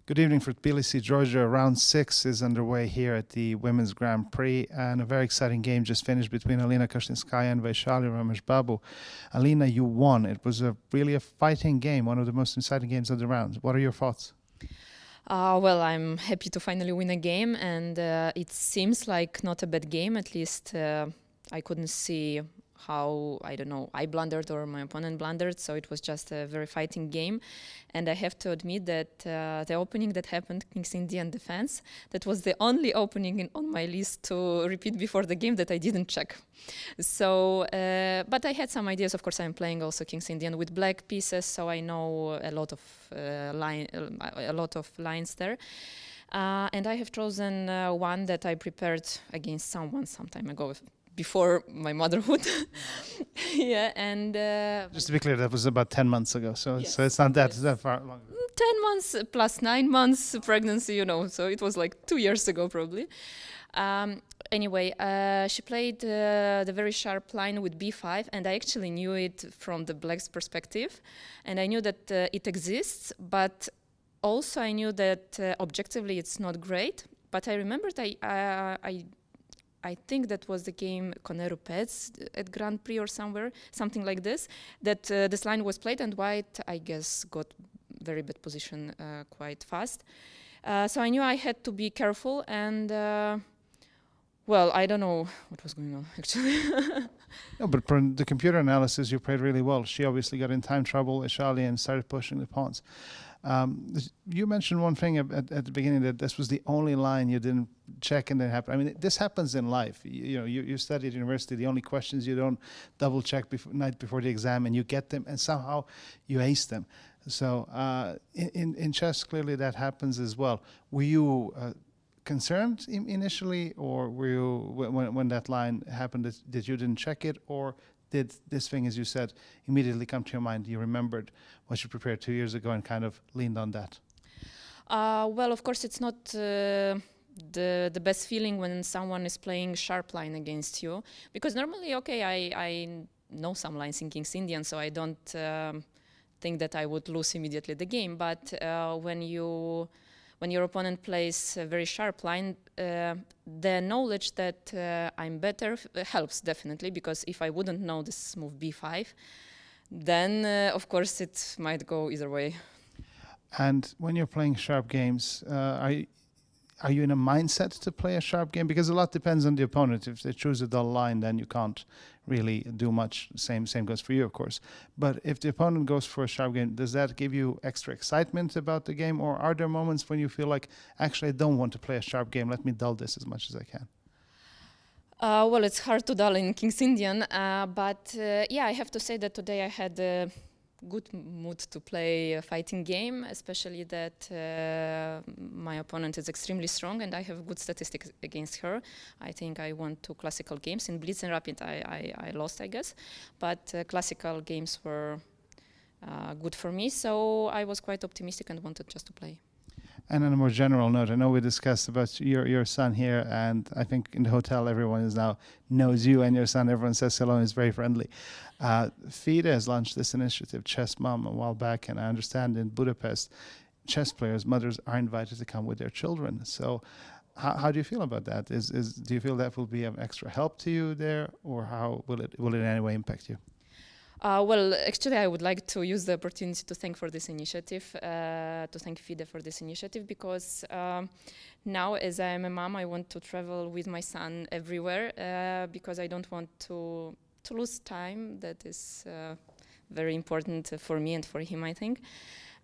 Good evening for Tbilisi, Georgia. Round 6 is underway here at the Women's Grand Prix, and a very exciting game just finished between Alina Kashlinskaya and Vaishali Rameshbabu. Alina, you won. It was really a fighting game, one of the most exciting games of the round. What are your thoughts? Well, I'm happy to finally win a game, and it seems like not a bad game. At least I couldn't see how, I don't know, I blundered or my opponent blundered, so it was just a very fighting game. And I have to admit that the opening that happened, King's Indian defense, that was the only opening on my list to repeat before the game that I didn't check. So, but I had some ideas. Of course, I'm playing also King's Indian with black pieces, so I know a lot of lines there. And I have chosen one that I prepared against someone some time ago, before my motherhood. Yeah, and just to be clear, that was about 10 months ago, so yes, so it's not that yes. that far long. 10 months plus 9 months pregnancy, you know, so it was like 2 years ago probably. Anyway, she played the very sharp line with b5, and I actually knew it from the black's perspective, and I knew that it exists, but also I knew that objectively it's not great. But I remembered I think that was the game Conero Pets at Grand Prix or somewhere, something like this, that this line was played, and white, I guess, got very bad position quite fast. So I knew I had to be careful, and well, I don't know what was going on, actually. No, but from the computer analysis, you played really well. She obviously got in time trouble, Vaishali, and started pushing the pawns. You mentioned one thing at the beginning, that this was the only line you didn't check and then happened. I mean, this happens in life. You study at university. The only questions you don't double check night before the exam, and you get them, and somehow you ace them. So in chess, clearly that happens as well. Were you concerned initially, or were you when that line happened that you didn't check it, or did this thing, as you said, immediately come to your mind? You remembered what you prepared 2 years ago and kind of leaned on that? Well, of course, it's not the best feeling when someone is playing sharp line against you, because normally, okay, I know some lines in King's Indian, so I don't think that I would lose immediately the game. But when your opponent plays a very sharp line, the knowledge that I'm better helps definitely, because if I wouldn't know this move b5, then of course it might go either way. And when you're playing sharp games, are you in a mindset to play a sharp game? Because a lot depends on the opponent. If they choose a dull line, then you can't really do much. Same goes for you, of course. But if the opponent goes for a sharp game, does that give you extra excitement about the game? Or are there moments when you feel like, actually, I don't want to play a sharp game. Let me dull this as much as I can. Well, it's hard to dull in King's Indian. But yeah, I have to say that today I had a good mood to play a fighting game, especially that my opponent is extremely strong and I have good statistics against her. I think I won 2 classical games. In Blitz and Rapid I lost, I guess, but classical games were good for me, so I was quite optimistic and wanted just to play. And on a more general note, I know we discussed about your son here, and I think in the hotel everyone knows you and your son. Everyone says hello and is very friendly. FIDE has launched this initiative, ChessMom, a while back, and I understand in Budapest, chess players' mothers are invited to come with their children. So how do you feel about that? Do you feel that will be of extra help to you there, or how will it in any way impact you? Well, actually, I would like to use the opportunity to thank for this initiative, to thank FIDE for this initiative, because now, as I am a mom, I want to travel with my son everywhere, because I don't want to lose time. That is very important for me and for him, I think.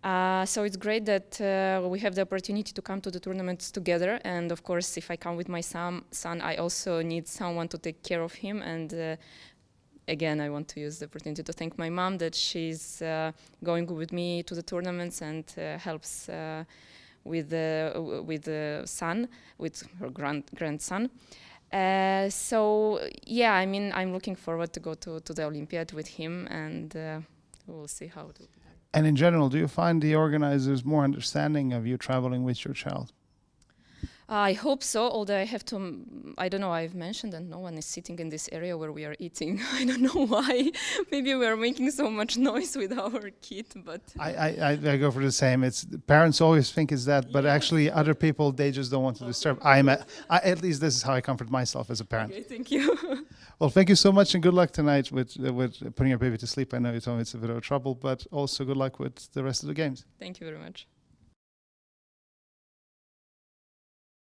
So it's great that we have the opportunity to come to the tournaments together. And of course, if I come with my son, I also need someone to take care of him. And again, I want to use the opportunity to thank my mom that she's going with me to the tournaments and helps with the son, with her grandson. So yeah, I mean, I'm looking forward to go to the Olympiad with him, and we'll see how it will be. And in general, do you find the organizers more understanding of you traveling with your child? I hope so, although I have to, I don't know, I've mentioned that no one is sitting in this area where we are eating. I don't know why. Maybe we are making so much noise with our kid, but... I go for the same. It's parents always think it's that, but actually other people, they just don't want to disturb. At least this is how I comfort myself as a parent. Okay, thank you. Well, thank you so much and good luck tonight with putting your baby to sleep. I know you told me it's a bit of trouble, but also good luck with the rest of the games. Thank you very much.